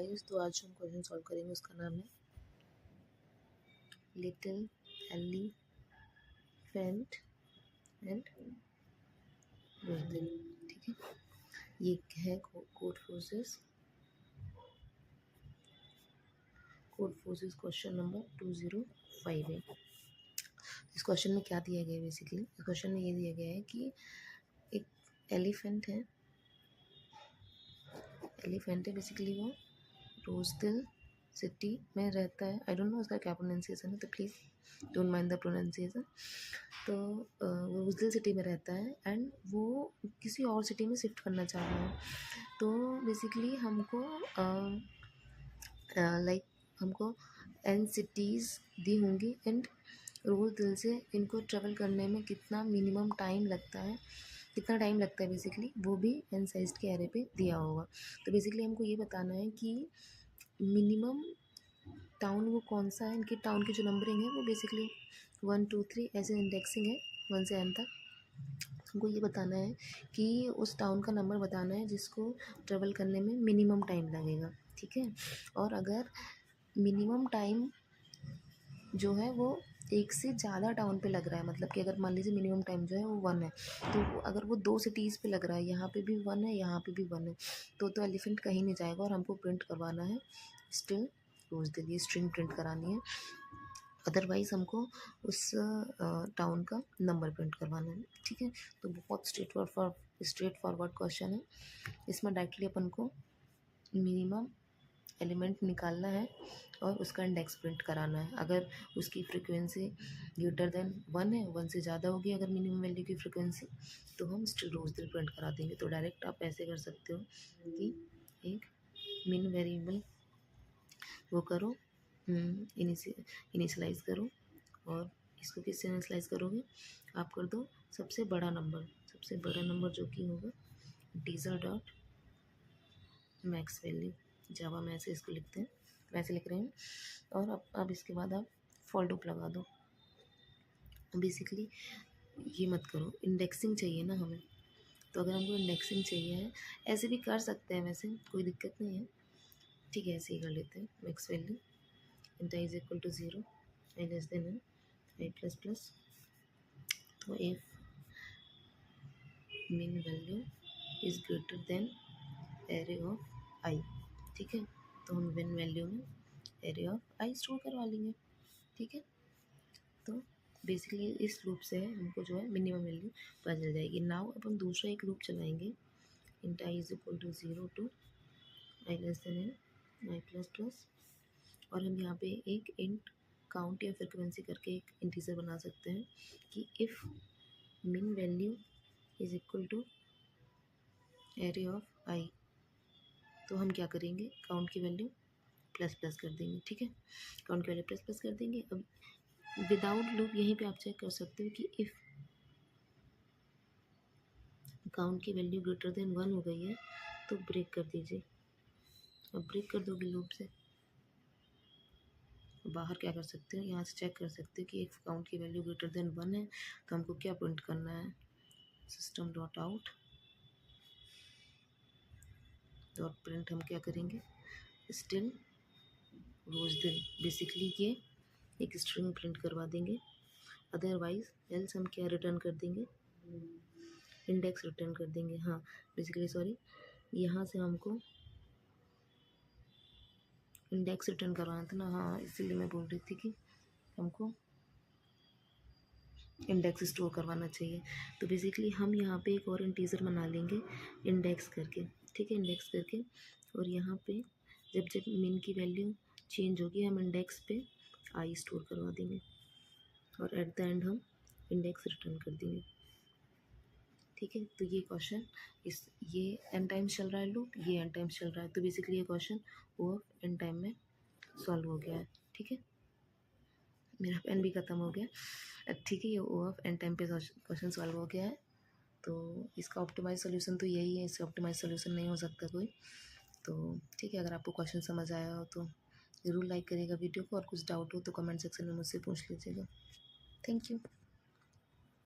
Guys, तो आज हम क्वेश्चन सॉल्व करेंगे। उसका नाम है लिटिल एलिफेंट एंड रोजदिल। ठीक है, ये है कोड फोर्सेस क्वेश्चन नंबर 2058। इस क्वेश्चन में क्या दिया गया है? बेसिकली इस क्वेश्चन में ये दिया गया है कि एक एलिफेंट है बेसिकली वो रोजदिल सिटी में रहता है। आई डोंट नो उसका क्या प्रोनाउंसिएशन है, तो please don't mind the pronunciation. तो वो रोजदिल सिटी में रहता है एंड वो किसी और सिटी में शिफ्ट करना चाह रहा है। तो बेसिकली हमको हमको एन सिटीज़ दी होंगी एंड रोजदिल से इनको ट्रेवल करने में कितना मिनिमम टाइम लगता है, बेसिकली वो भी एन साइज के एरे पे दिया होगा। तो बेसिकली हमको ये बताना है कि मिनिमम टाउन वो कौन सा है। इनकी टाउन की जो नंबरिंग है वो बेसिकली 1 2 3 ऐसे इंडेक्सिंग है 1 से n तक। हमको ये बताना है कि उस टाउन का नंबर बताना है जिसको ट्रेवल करने में मिनिमम टाइम लगेगा। ठीक है, और अगर मिनिमम टाइम जो है वो एक से ज़्यादा टाउन पे लग रहा है, मतलब कि अगर मान लीजिए मिनिमम टाइम जो है वो 1 है, तो अगर वो 2 सिटीज़ पे लग रहा है, यहाँ पे भी 1 है, यहाँ पे भी 1 है, तो एलिफेंट कहीं नहीं जाएगा और हमको प्रिंट करवाना है स्टिल रोजदिल, ये स्ट्रिंग प्रिंट करानी है। अदरवाइज़ हमको उस टाउन का नंबर प्रिंट करवाना है। ठीक है, तो बहुत स्ट्रेट फॉरवर्ड क्वेश्चन है। इसमें डायरेक्टली अपन को मिनिमम एलिमेंट निकालना है और उसका इंडेक्स प्रिंट कराना है। अगर उसकी फ्रीक्वेंसी ग्रेटर देन 1 है, 1 से ज़्यादा होगी अगर मिनिमम वैल्यू की फ्रीक्वेंसी, तो हम स्टिल रोजदिल प्रिंट करा देंगे। तो डायरेक्ट आप ऐसे कर सकते हो कि एक मिन वेरिएबल वो करो, इनिशियलाइज़ करो, और इसको किससे इनिशियलाइज़ करोगे? आप कर दो सबसे बड़ा नंबर जो कि होगा इंटीजर डॉट मैक्स वैल्यू। जावा में ऐसे इसको लिखते हैं, वैसे लिख रहे हैं। और अब इसके बाद आप फॉर लूप लगा दो। बेसिकली ये मत करो, इंडेक्सिंग चाहिए ना हमें, तो अगर हमको इंडेक्सिंग चाहिए है ऐसे भी कर सकते हैं, वैसे कोई दिक्कत नहीं है। ठीक है, ऐसे ही कर लेते हैं। Max value int i is equal to 0, i less than n, i plus plus. तो if min value is greater than array of i, ठीक है, तो हम मिन वैल्यू में एरे ऑफ आई स्टोर करवा लेंगे। ठीक है, तो बेसिकली इस लूप से हमको जो है मिनिमम वैल्यू पता चल जाएगी। नाउ अपन दूसरा एक लूप चलाएंगे, int i is equal to 0 to i less than n, i plus plus. और हम यहाँ पे एक इंट काउंट या फ्रिक्वेंसी करके एक इंटीजर बना सकते हैं कि if min value is equal to array of i, तो हम क्या करेंगे, काउंट की वैल्यू प्लस प्लस कर देंगे। ठीक है, काउंट की वैल्यू प्लस प्लस कर देंगे। अब विदाउट लूप यहीं पे आप चेक कर सकते हो कि इफ़ काउंट की वैल्यू ग्रेटर देन 1 हो गई है तो ब्रेक कर दीजिए। अब ब्रेक कर दोगे लूप से, बाहर क्या कर सकते हो, यहाँ से चेक कर सकते हो कि एक काउंट की वैल्यू ग्रेटर देन 1 है, तो हमको क्या प्रिंट करना है, system dot out dot print. हम क्या करेंगे, स्टिल रोजदिल। बेसिकली ये एक स्ट्रिंग प्रिंट करवा देंगे। अदरवाइज एल्स हम क्या रिटर्न कर देंगे, इंडेक्स रिटर्न कर देंगे। हाँ बेसिकली सॉरी, यहाँ से हमको इंडेक्स रिटर्न करवाना था ना, हाँ इसीलिए मैं बोल रही थी कि हमको इंडेक्स स्टोर करवाना चाहिए। तो बेसिकली हम यहाँ पे एक और इंटीजर बना लेंगे इंडेक्स करके। ठीक है, इंडेक्स करके, और यहाँ पे जब जब मिन की वैल्यू चेंज होगी हम इंडेक्स पे आई स्टोर करवा देंगे और एट द एंड हम इंडेक्स रिटर्न कर देंगे। ठीक है, तो ये क्वेश्चन ये एन टाइम्स चल रहा है लूप, ये एन टाइम्स चल रहा है, तो बेसिकली ये क्वेश्चन वो एन टाइम में सॉल्व हो गया है। ठीक है, मेरा पेन भी ख़त्म हो गया। ठीक है, ये ओ ऑफ एन टाइम पे क्वेश्चन सॉल्व हो गया है। तो इसका ऑप्टिमाइज सोल्यूशन तो यही है, इससे ऑप्टिमाइज सोल्यूशन नहीं हो सकता कोई। तो ठीक है, अगर आपको क्वेश्चन समझ आया हो तो ज़रूर लाइक करिएगा वीडियो को, और कुछ डाउट हो तो कमेंट सेक्शन में मुझसे पूछ लीजिएगा। Thank you.